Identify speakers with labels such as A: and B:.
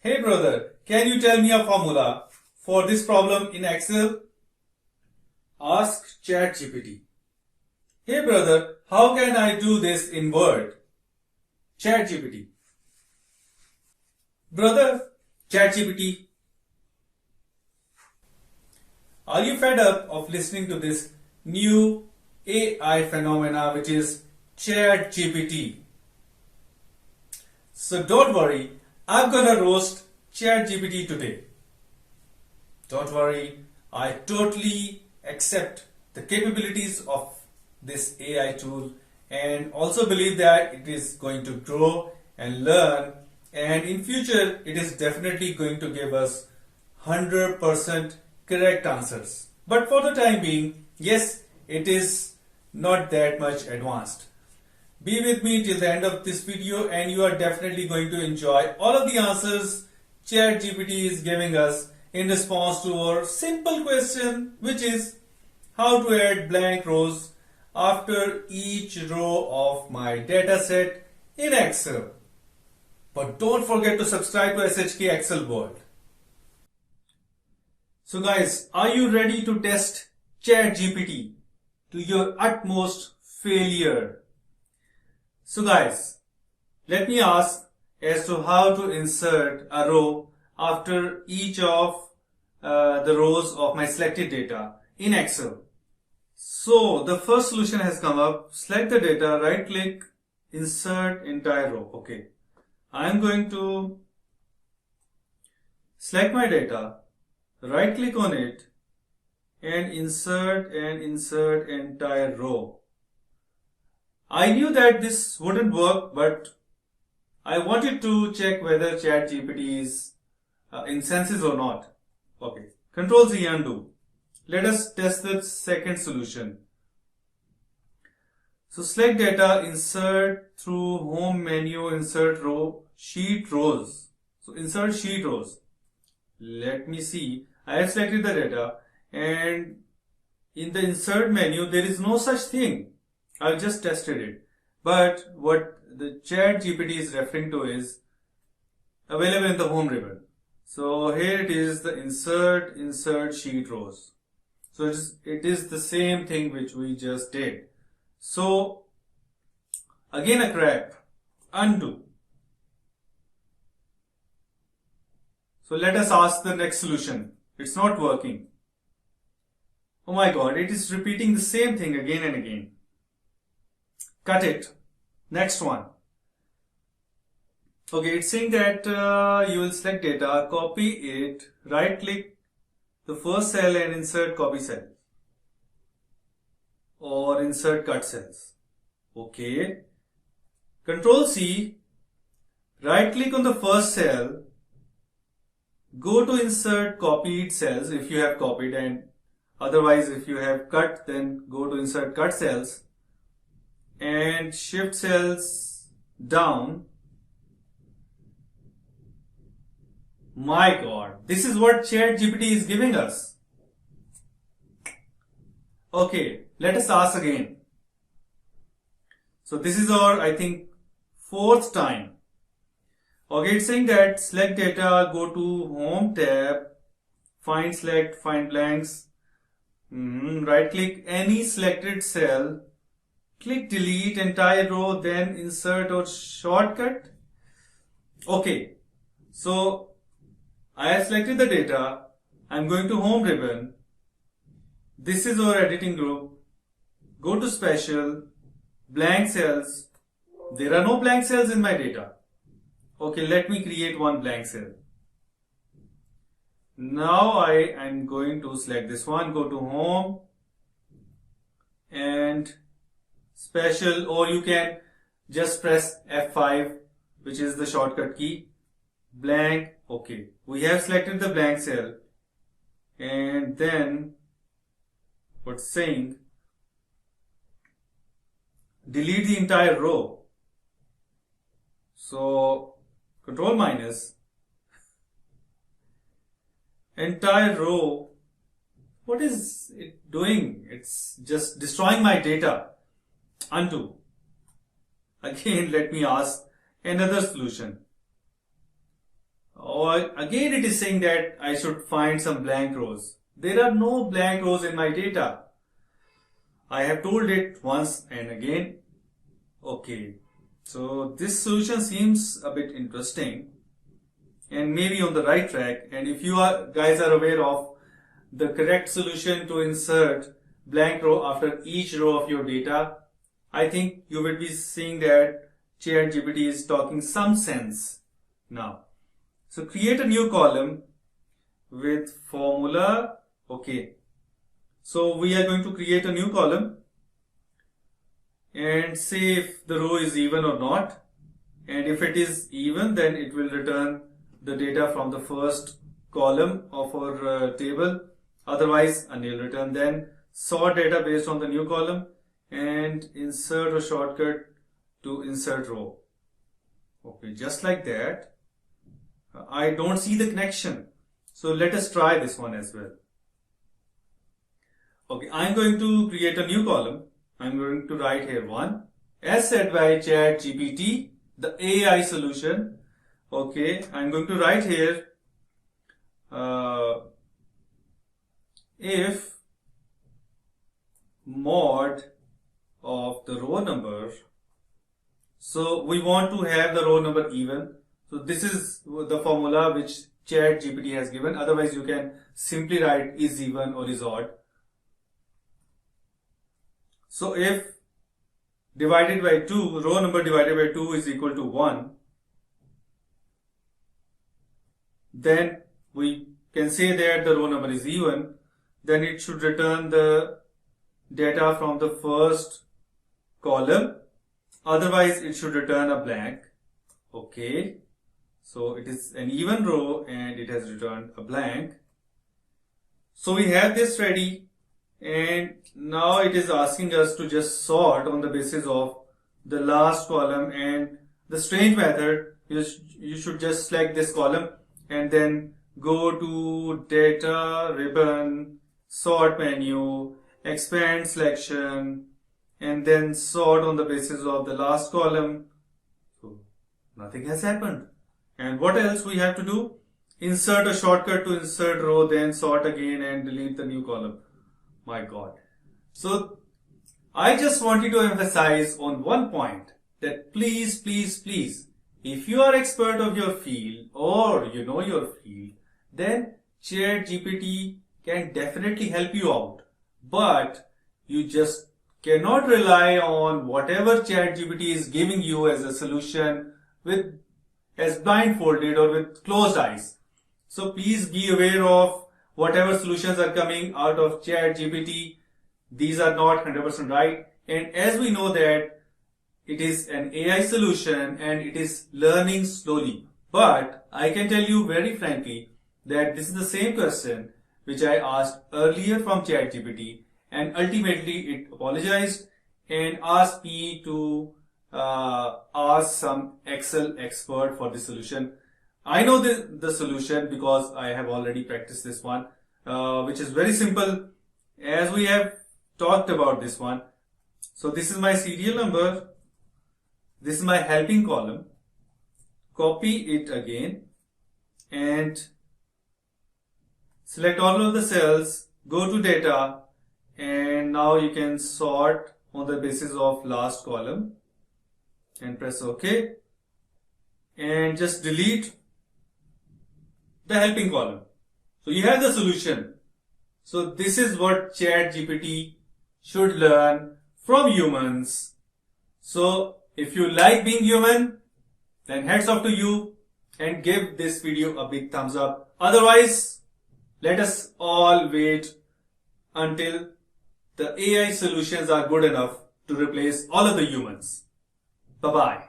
A: Hey brother, can you tell me a formula for this problem in Excel? Ask ChatGPT. Hey brother, how can I do this in Word? ChatGPT. Brother, ChatGPT, are you fed up of listening to this new AI phenomena which is ChatGPT? So don't worry, I'm gonna roast ChatGPT today. Don't worry, I totally accept the capabilities of this AI tool and also believe that it is going to grow and learn, and in future it is definitely going to give us 100% correct answers. But for the time being, yes, it is not that much advanced. Be with me till the end of this video and you are definitely going to enjoy all of the answers ChatGPT is giving us in response to our simple question, which is how to add blank rows after each row of my dataset in Excel. But don't forget to subscribe to SHK Excel World. So guys, are you ready to test ChatGPT to your utmost failure? So guys, let me ask as to how to insert a row after each of the rows of my selected data in Excel. So the first solution has come up. Select the data, right click, insert entire row. Okay, I'm going to select my data, right click on it and insert entire row. I knew that this wouldn't work, but I wanted to check whether ChatGPT is in senses or not. Okay, Control Z, undo. Let us test the second solution. So select data, insert through home menu, insert row, sheet rows. So insert sheet rows. Let me see. I have selected the data and in the insert menu there is no such thing. I've just tested it. But what the ChatGPT is referring to is available in the home ribbon. So here it is, the insert sheet rows. So it is the same thing which we just did. So again a crap, undo. So let us ask the next solution. It's not working. Oh my god, it is repeating the same thing again and again. Cut it. Next one. Okay, it's saying that you will select data, copy it, right click the first cell and insert copy cell or insert cut cells. Okay. Control C, right click on the first cell, go to insert copied cells if you have copied, and otherwise if you have cut then go to insert cut cells and shift cells down. My god, this is what ChatGPT is giving us. Okay, let us ask again. So this is our, I think, fourth time. Okay, it's saying that select data, go to home tab, find select, find blanks, right click any selected cell, click delete entire row, then insert or shortcut. Okay, so I have selected the data. I'm going to home ribbon. This is our editing group. Go to special, blank cells. There are no blank cells in my data. Okay, let me create one blank cell. Now I am going to select this one, go to home and special, or you can just press F5, which is the shortcut key. Blank. Okay, we have selected the blank cell and then what's saying, delete the entire row. So control minus, entire row. What is it doing? It's just destroying my data. Undo. Again, let me ask another solution. Or again it is saying that I should find some blank rows. There are no blank rows in my data. I have told it once and again. Okay, so this solution seems a bit interesting and maybe on the right track. And if you guys are aware of the correct solution to insert blank row after each row of your data, I think you will be seeing that ChatGPT is talking some sense now. So create a new column with formula. Okay, so we are going to create a new column and say if the row is even or not, and if it is even, then it will return the data from the first column of our table, otherwise a nil return. Then sort data based on the new column and insert a shortcut to insert row. Okay, just like that. I don't see the connection, so let us try this one as well. Okay, I'm going to create a new column. I'm going to write here 1 as said by ChatGPT, the AI solution. Okay, I'm going to write here if mod of the row number. So we want to have the row number even. So this is the formula which ChatGPT has given. Otherwise you can simply write is even or is odd. So if divided by 2, row number divided by 2 is equal to 1, then we can say that the row number is even. Then it should return the data from the first column. Otherwise it should return a blank. Okay, so it is an even row and it has returned a blank. So we have this ready, and now it is asking us to just sort on the basis of the last column. And the strange method is you should just select this column and then go to data ribbon, sort menu, expand selection, and then sort on the basis of the last column. So nothing has happened. And what else we have to do? Insert a shortcut to insert row, then sort again and delete the new column. My God. So I just wanted to emphasize on one point that please, if you are expert of your field or you know your field, then ChatGPT can definitely help you out. But you just cannot rely on whatever ChatGPT is giving you as a solution as blindfolded or with closed eyes. So please be aware of whatever solutions are coming out of ChatGPT. These are not 100% right. And as we know that it is an AI solution and it is learning slowly. But I can tell you very frankly that this is the same question which I asked earlier from ChatGPT, and ultimately it apologized and asked me to ask some Excel expert for the solution. I know the solution because I have already practiced this one, which is very simple as we have talked about this one. So this is my serial number. This is my helping column. Copy it again and select all of the cells, go to data, and now you can sort on the basis of last column and press OK and just delete the helping column. So you have the solution. So this is what ChatGPT should learn from humans. So if you like being human, then hats off to you and give this video a big thumbs up. Otherwise, let us all wait until the AI solutions are good enough to replace all of the humans. Bye-bye.